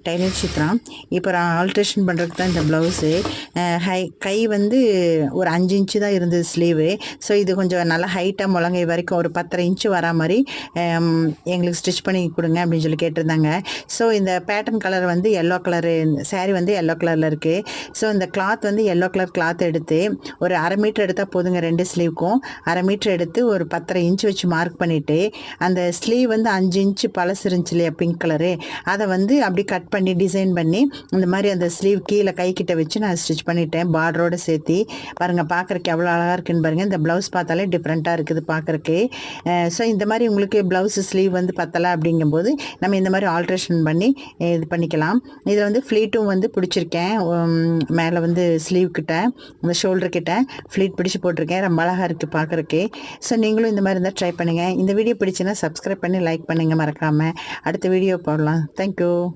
Tailor Chitra. இப்போ நான் alteration பண்ணுறதுக்கு தான் இந்த ப்ளவுஸு. கை வந்து ஒரு 5 இன்ச்சு தான் இருந்தது ஸ்லீவு. ஸோ இது கொஞ்சம் நல்லா ஹைட்டாக முழங்கை வரைக்கும் ஒரு 10.5 இன்ச்சு வரா மாதிரி எங்களுக்கு ஸ்டிச் பண்ணி கொடுங்க அப்படின்னு சொல்லி கேட்டிருந்தாங்க. ஸோ இந்த பேட்டர்ன் கலர் வந்து எல்லோ கலரு, சாரீ வந்து எல்லோ கலரில் இருக்குது. ஸோ இந்த கிளாத் வந்து எல்லோ கலர் கிளாத் எடுத்து ஒரு 1/2 மீட்டர் எடுத்தால் போதுங்க. 2 ஸ்லீவுக்கும் 1/2 மீட்டர் எடுத்து ஒரு 10.5 இன்ச்சு வச்சு மார்க் பண்ணிவிட்டு, அந்த ஸ்லீவ் வந்து 5 இன்ச்சு பழசு இருந்துச்சு இல்லையா பிங்க் கலரு, அதை வந்து அப்படி கட் பண்ணி டிசைன் பண்ணி இந்த மாதிரி அந்த ஸ்லீவ் கீழே கைக்கிட்ட வச்சு நான் ஸ்டிச் பண்ணிட்டேன் பார்டரோடு சேர்த்து. பாருங்கள், பார்க்குறக்கு எவ்வளோ அழகாக இருக்குன்னு பாருங்கள். இந்த ப்ளவுஸ் பார்த்தாலே டிஃப்ரெண்ட்டாக இருக்குது பார்க்குறக்கு. ஸோ இந்த மாதிரி உங்களுக்கு ப்ளவுஸு ஸ்லீவ் வந்து பத்தலை அப்படிங்கும்போது நம்ம இந்த மாதிரி ஆல்ட்ரேஷன் பண்ணி இது பண்ணிக்கலாம். இதில் வந்து ஃப்ளீட்டும் வந்து பிடிச்சிருக்கேன். மேலே வந்து ஸ்லீவ் கிட்ட இந்த ஷோல்டர் கிட்ட ஃப்ளீட் பிடிச்சி போட்டிருக்கேன். ரொம்ப அழகாக இருக்குது பார்க்குறக்கு. ஸோ நீங்களும் இந்த மாதிரி இருந்தால் ட்ரை பண்ணுங்கள். இந்த வீடியோ பிடிச்சுன்னா சப்ஸ்கிரைப் பண்ணி லைக் பண்ணுங்கள் மறக்காமல். அடுத்த வீடியோ போடலாம். தேங்க்யூ.